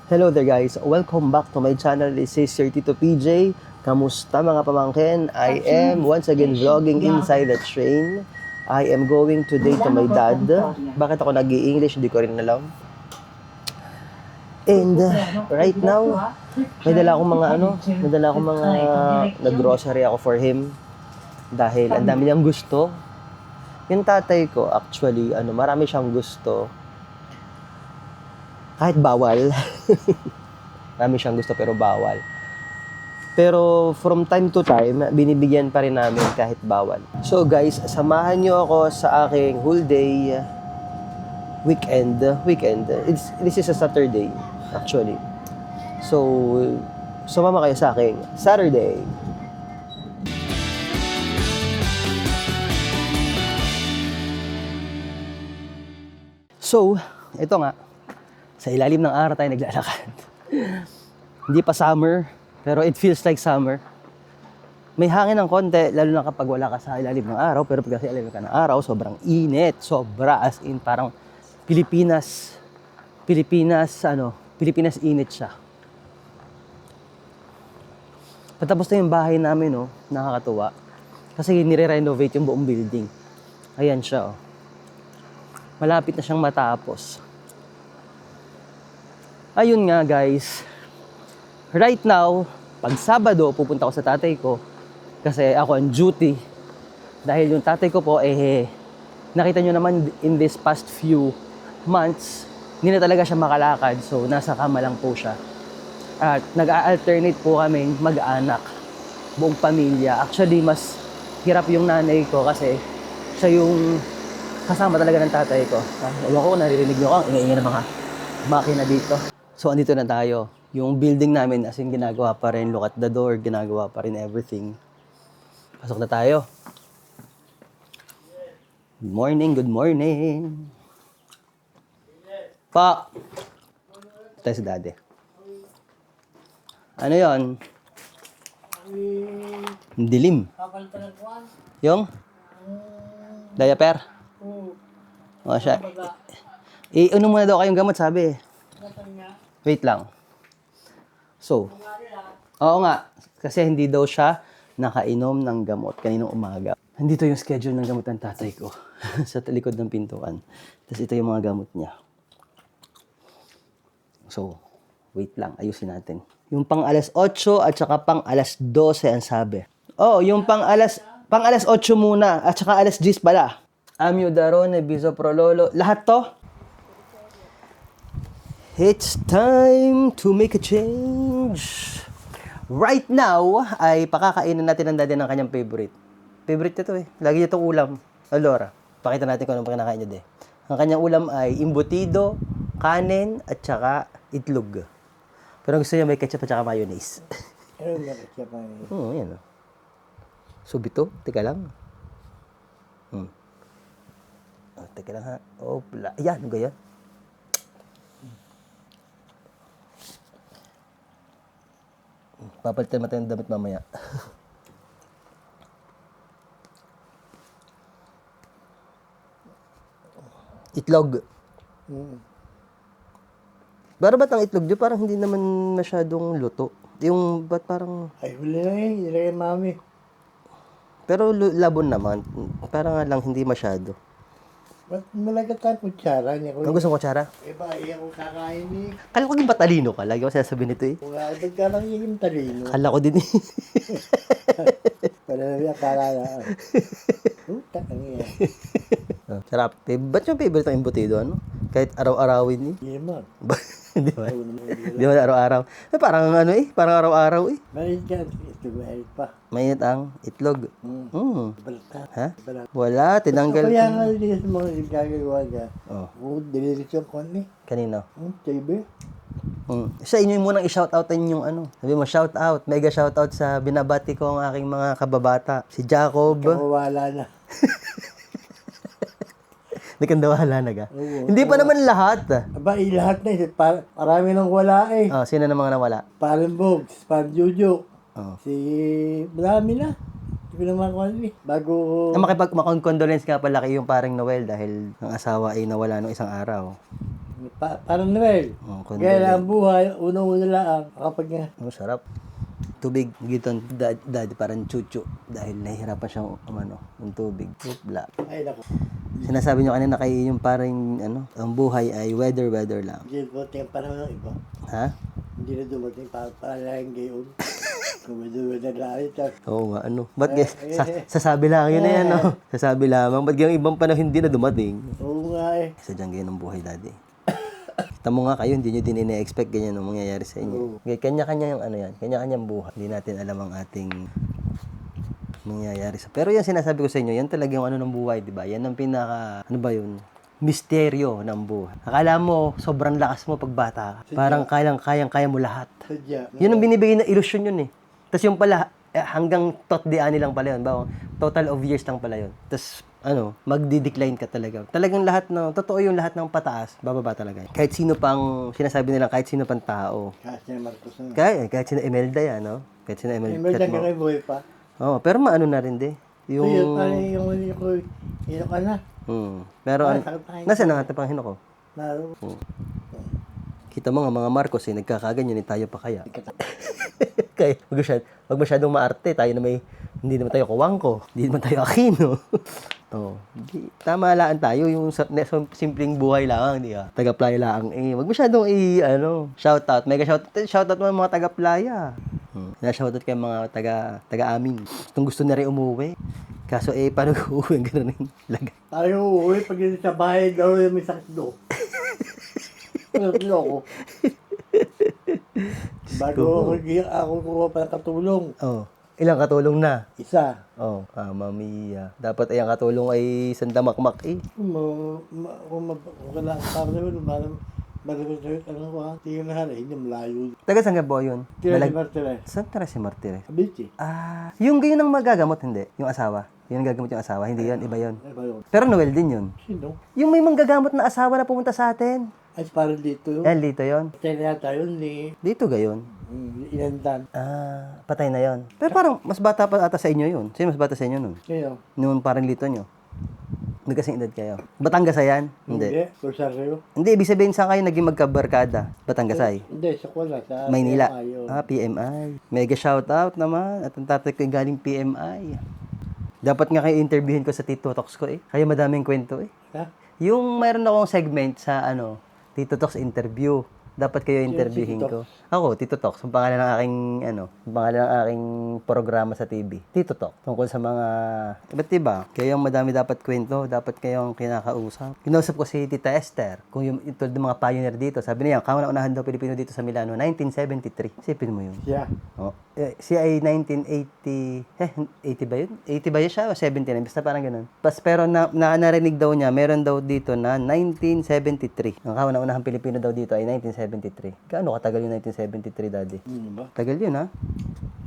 Hello there guys, welcome back to my channel. This is Sir Tito PJ. Kamusta mga pamangkin? I am once again vlogging inside the train. I am going today to my dad. Bakit ako nag-i-English? Hindi ko rin alam. And right now, may dala akong mga nag-grocery ako for him. Dahil ang dami niyang gusto. Yung tatay ko, actually, marami siyang gusto. Kahit bawal. Marami siyang gusto pero bawal. Pero from time to time, binibigyan pa rin namin kahit bawal. So guys, samahan niyo ako sa aking whole day weekend. This is a Saturday, actually. So, sumama kayo sa aking Saturday. So, ito nga. Sa ilalim ng araw tayo naglalakad. Hindi pa summer, pero it feels like summer. May hangin ng konti, lalo na kapag wala ka sa ilalim ng araw, pero pag sa ilalim ka ng araw, sobrang init. Sobra, as in, parang Pilipinas init siya. Patapos na yung bahay namin, no, nakakatuwa. Kasi nire-renovate yung buong building. Ayan siya, oh. Malapit na siyang matapos. Ayun nga guys, right now, pag Sabado, pupunta ako sa tatay ko kasi ako on duty. Dahil yung tatay ko po, nakita nyo naman in this past few months, hindi na talaga siya makalakad, so nasa kama lang po siya. At nag-alternate po kami mag-anak, buong pamilya. Actually, mas hirap yung nanay ko kasi siya yung kasama talaga ng tatay ko. Ewan ko, naririnig nyo kang ingay ng mga makina dito. So, andito na tayo. Yung building namin, as in, ginagawa pa rin. Look at the door, ginagawa pa rin everything. Pasok na tayo. Good morning, good morning. Pa! Tayo si daddy. Ano yon? Dilim. Yung? Diaper? O siya. Ano muna daw kayong gamot, sabi. Wait lang. So, oo nga, kasi hindi daw siya nakainom ng gamot kaninang umaga. Nandito yung schedule ng gamot ng tatay ko sa likod ng pintuan. Tapos ito yung mga gamot niya. So, wait lang, ayusin natin. Yung pang alas 8 at saka pang alas 12 ang sabi. Oh, yung pang alas 8 muna at saka alas 10 pala. Amiodarone, bisoprolol, lahat to. It's time to make a change. Right now, ay pakakainin natin ang daddy ng kanyang favorite. Favorite ito eh. Lagi niya itong ulam. Alora, pakita natin kung anong kinakain niya de. Ang kanyang ulam ay imbutido, kanin, at saka itlog. Pero gusto niya may ketchup at saka mayonnaise. Ano may ketchup mayonnaise? Oo, yan o. Subito, teka lang. Teka lang ha. Opla. Ayan, ano ganyan? Papalitan natin yung damit mamaya. Itlog. Pero ba't ang itlog nyo? Parang hindi naman masyadong luto. Yung ba't parang... Ay, huli na eh. Nilagay mami. Pero labon naman. Parang nga lang hindi masyado. Ba't malagat tayo kutsara niya? Ang gusto ko, kutsara? Eh ba, iya ko kakain eh. Kala ko yung batalino ka. Lagi ko sasabihin nito eh. Kung agad ka lang yung talino. Kala ko din eh. Wala na yung akala na. Puta, ang iya. Sarap. Ba't yung favorite ang imbutido? Ano? Kahit araw-arawin eh. Hindi naman. Di ba? Di ba araw-araw? Parang ano eh. Parang araw-araw eh. Malit yan. Ito mahit pa. Mainit ang itlog. Balata. Ha? Balata. Wala. Tinanggal. Kaya nga din sa mga gagagawa niya. Oh. Deliris yung koni. Kanino? Tibe. Sa inyo munang i-shoutoutin yung ano. Sabi mo, shoutout. Mega shoutout sa binabati ko ang aking mga kababata. Si Jacob. Kawawala na. Nakandawahala na ka? Oo. Hindi pa naman lahat. Aba, lahat na eh. Parami nang wala eh. Oh, sino na mga nawala? Parang Bogs, parang Jojo. Oh. Si... Marami na. Hindi ko naman kung ano eh. Bago... Makipag-condolence nga pala kay yung parang Noel dahil ang asawa ay nawala nung isang araw. Parang Noel. Oh, Kaya lang ang buhay, unang-una lang. Kapag nga, Sarap. Tubig, giton, daddy parang chuchu. Dahil nahihirapan siyang ng tubig. Bla. ay naku. Sinasabi niyo kanina kay yung parang ang buhay ay weather lang. Hindi dumating ang panahon ng iba. Ha? Hindi na dumating para lang gayon. Kung may dumating na rin, Oo nga, Ba't sasabi lang yun Sasabi lamang. Ba't yung ibang panahon hindi na dumating? oo nga eh. Sadyang ganyan ang buhay, daddy. Kita mo nga kayo, hindi nyo din ina-expect ganyan ang mangyayari sa inyo. Okay, kanya-kanya yung yan. Kanya-kanyang buhay. Hindi natin alam ang ating mangyayari sa... Pero yung sinasabi ko sa inyo, yan talaga yung ng buhay, di ba? Yan ang pinaka... Ano ba yun? Misteryo ng buhay. Akala mo, sobrang lakas mo pag bata ka. Parang kayang-kaya mo lahat. Sadya. Yun ang binibigay na ilusyon yun eh. Tapos yung pala, hanggang tot the ani lang pala yun. Total of years lang pala yun. Tapos, magdi-decline ka talaga. Talagang totoo yung lahat ng pataas, bababa talaga. Kahit sino pang, sinasabi nila, kahit sino pang tao. Kasi na Marcos na. Kahit sino Imelda yan, Kahit sino Imelda. May dyan ka kayo buhay pa. Oo, pero na rin di. Yung... yung ka na. Pero, nasaan ang ating Panginoon ko? Naro. Kita mo nga mga Marcos nagkakaganyan, tayo pa kaya. Kaya, wag masyadong maarte, tayo na hindi naman tayo Kuwangko, hindi naman tayo Aquino. Tama laan tayo, yung simpleng buhay lang, di ba? Taga-playa lang, wag masyadong shoutout, mega shoutout mga taga-playa. Na-shoutout kay mga taga-amin. Gusto na rin umuwi. Kaso paano uuwi, gano'n yung lagay. Tayo uuwi pag hindi sa bahay daw yung may sakit do. Loko. Bago ako kuha pa ng katulong. Ilang katulong na? Isa. Mamiya. Dapat ang katulong ay sandamakmak Kung kailangan sa naman, marami tingin na harin, yung malayo. Taga saan ka po yun? Tira si Martires. Saan tira si Martires? Abiti. Yung gayon ang magagamot, hindi? Yung asawa? Yung gagamot yung asawa? Hindi yun, iba yun. Iba yun. Pero Noel din yun. Sino? Yung may manggagamot na asawa na pumunta sa atin. Ay, parang dito yun. Dito yun. Patay na yata yun ni Dito gayon. Inandan. Patay na yon. Pero parang mas bata pa ata sa inyo yun. Sino mas bata sa inyo nun? Kaya? Noon parang lito nyo. May kasing edad kayo. Batangas yan? Hindi. Rosario. Hindi, ibig sabihin saan kayo naging magkabarkada? Batangasay? Hindi, sa Kuala. Sa Maynila. PMI. PMI. Mega shoutout naman. At ang tatay ko yung galing PMI. Dapat nga kayo interviewin ko sa Tito Talks ko Kaya madaming kwento Ha? Yung mayroon akong segment sa Tito Talks interview. Dapat kayo interviewin ko. Ako, Tito Talks. Ang pangalan ng aking programa sa TV. Tito Talk. Tungkol sa mga, iba't iba. Kayong madami dapat kwento. Dapat kayong kinakausap. Kinausap ko si Tita Esther. Kung yung tulad ng mga pioneer dito. Sabi niya, kauna-unahan daw Pilipino dito sa Milano. 1973. Isipin mo yun. Siya. Siya ay 1980, 80 ba yun? 80 ba yun siya o 79? Basta parang ganun. Pero narinig daw niya, meron daw dito na 1973. Ang kauna-unahang Pilipino daw dito ay 1973. Gaano katagal yung 1973, Daddy? Ba? Tagal yun, ha?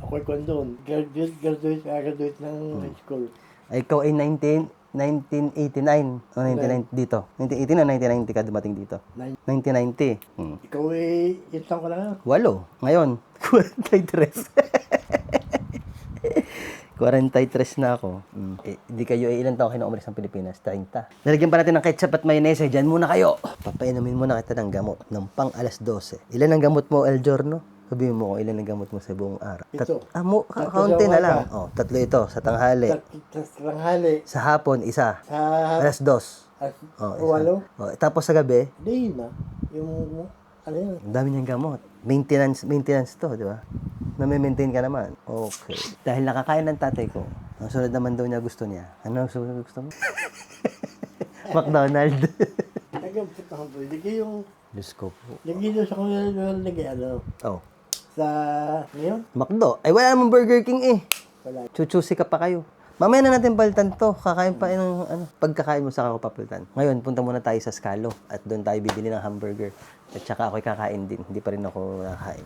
Ako'y kondon. Graduate ng high school. Ay, ikaw ay 1989 o 1990 dito. 1989 o 1990 ka dumating dito? 1990. Ikaw eh, isang ka lang. 8. Ngayon, 43. 43 na ako. Hindi kayo ilan taon kayo na umalis ng Pilipinas? 30. Nalagyan pa natin ng ketchup at mayonnaise. Diyan muna kayo. Papainumin muna kita ng gamot ng pang alas 12. Ilan ang gamot mo, El Giorno? Sabihin mo kung ilan ang gamot mo sa buong araw. Ito. Kaunti na lang. Tatlo ito. Sa tanghali. Sa tanghali. Sa hapon, isa. Sa Alas 2. Isa. walo. Tapos sa gabi, Hindi na. Yung, ano yun? ang dami niyang gamot. Maintenance to, di ba? Na-maintain ka naman. Okay. Dahil nakakain ng tatay ko, ang sunod naman daw niya gusto niya. Ano ang sunod gusto mo? McDonald's. Nagkampit ako po. Hindi kayong, Diyos ko po. nagkino sa kung ano, sa, ngayon? McDo. Ay, wala namang Burger King Wala. Chuchusi ka pa kayo. Mamaya na natin palitan to. Kakain pa ng pagkakain mo sa ako papalitan. Ngayon, punta muna tayo sa Scalo at doon tayo bibili ng hamburger. At saka ako'y kakain din. Hindi pa rin ako nakakain.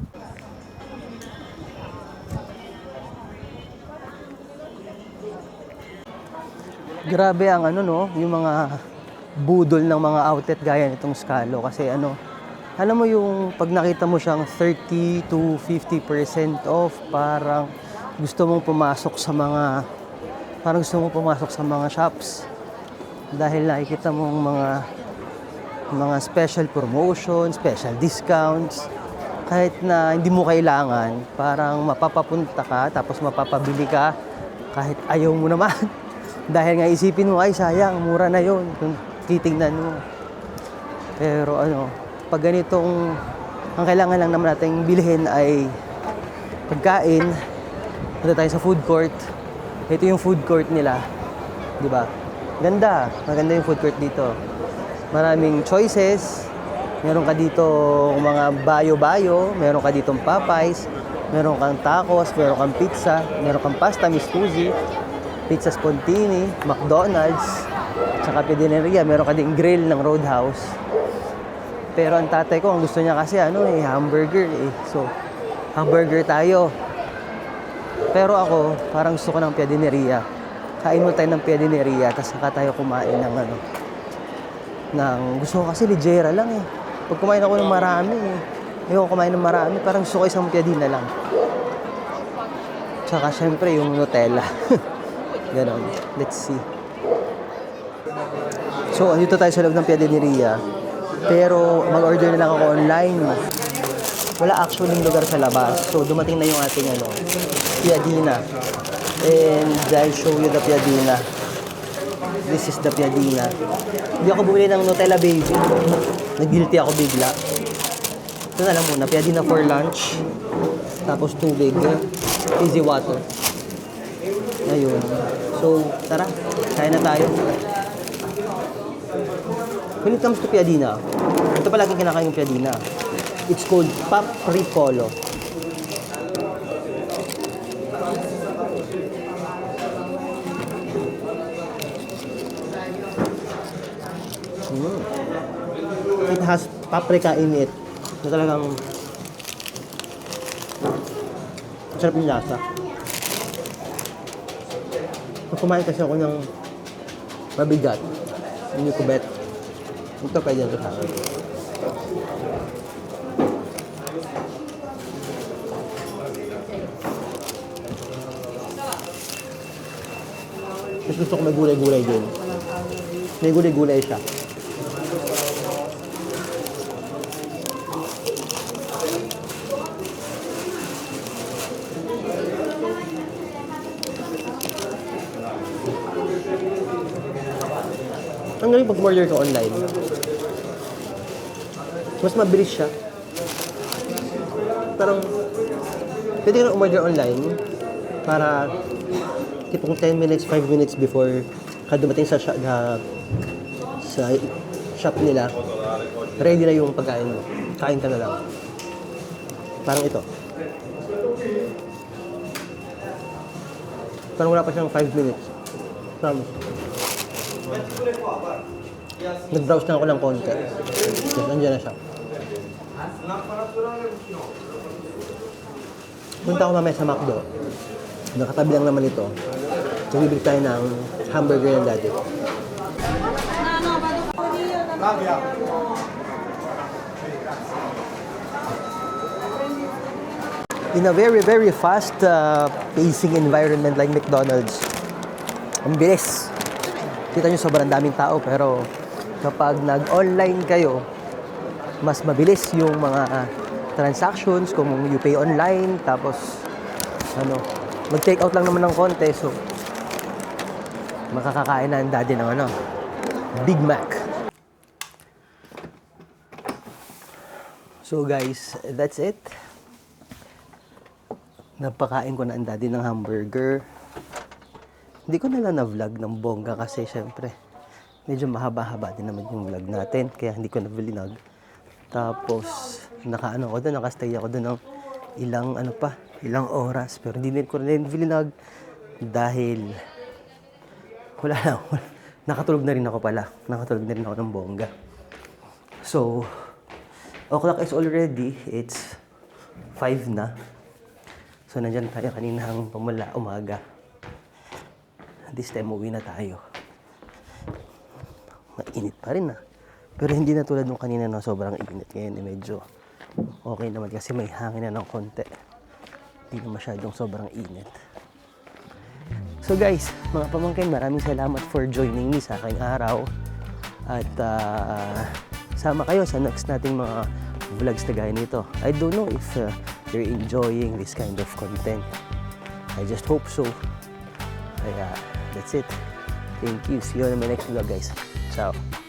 Grabe ang yung mga budol ng mga outlet gaya nitong Scalo. Kasi alam mo yung pag nakita mo siyang 30 to 50% off, parang gusto mong pumasok sa mga shops dahil nakikita mong mga mga special promotion, special discounts. Kahit na hindi mo kailangan, parang mapapapunta ka, tapos mapapabili ka, kahit ayaw mo naman. Dahil nga isipin mo, ay sayang, mura na yon kung titignan mo. Pero ano, pag ganitong, ang kailangan lang naman natin bilhin ay pagkain. Punta tayo sa food court. Ito yung food court nila. Di ba? Ganda. Maganda yung food court dito. Maraming choices. Meron ka dito mga bayo-bayo. Meron ka ditong Popeyes. Meron kang tacos. Meron kang pizza. Meron kang pasta Miscusi. Pizza Spontini. McDonald's. Tsaka Pidineria. Meron ka ding grill ng Roadhouse. Pero ang tatay ko, ang gusto niya kasi hamburger eh. So, hamburger tayo. Pero ako, parang gusto ko ng Piadineria. Kain mo tayo ng Piadineria, tapos saka tayo kumain ng gusto ko kasi ligera lang eh. Pag kumain ako ng marami eh. Ayoko kumain ng marami, parang gusto ko isang Piadina lang. Tsaka syempre yung Nutella. Ganon. Let's see. So, andito tayo sa loob ng Piadineria. Pero mag-order na lang ako online. Wala actually lugar sa labas. So, dumating na yung ating Piadina. And I'll show you the Piadina. This is the Piadina. Hindi ako bumili ng Nutella Baby. Nag-guilty ako bigla. Ito na lang muna. Piadina for lunch. Tapos tubig. Easy water. Ayun. So, tara. Kaya na tayo. When it comes to Piadina, ito palagi kinakain yung Piadina. It's called Papricolo. It has paprika in it. So talagang sarap yung lasa. Pag kumain kasi ako ng mabigat, hindi ko bet. Ito pwede ito sa akin. Mas gusto ko may gulay-gulay din. May gulay-gulay siya. Ang galing pag order ka online. Mas mabilis siya. Parang pwede ka na umorder online para tipong 10 minutes, 5 minutes before ka dumating sa shop nila, ready na yung pagkain mo. Kain ka na lang. Parang ito. Parang wala pa siyang 5 minutes. Promise. Nag-browse na ako ng konti. Yes, nandiyan na siya. Punta ako mamaya sa McDo. Nakatabi lang naman ito. So, bibili tayo ng hamburger ng daddy. In a very, very fast pacing environment like McDonald's, ang bilis. Kita nyo sobrang daming tao, pero kapag nag-online kayo, mas mabilis yung mga transactions kung you pay online, tapos mag-take out lang naman ng konti, so makakakain na ang daddy ng Big Mac. So guys, that's it. Napakain ko na ang daddy ng hamburger. Hindi ko na lang na-vlog ng bongga kasi syempre medyo mahaba-haba din naman yung vlog natin, kaya hindi ko na-vlog. Tapos nakastay ako doon ng ilang oras, pero hindi ko rin vlog dahil wala na. Nakatulog na rin ako pala. Nakatulog na rin ako ng bongga. So, o'clock is already. It's 5 na. So, nandyan tayo kaninang umaga. This time, uwi na tayo. Mainit pa rin Pero hindi na tulad nung kanina na sobrang init. Ngayon, medyo okay naman kasi may hangin na ng konti. Hindi na masyadong sobrang init. So guys, mga pamangkin, maraming salamat for joining me sa aking araw. At sama kayo sa next nating mga vlogs na gaya nito. I don't know if you're enjoying this kind of content. I just hope so. Kaya, that's it. Thank you. See you on my next vlog, guys. Ciao.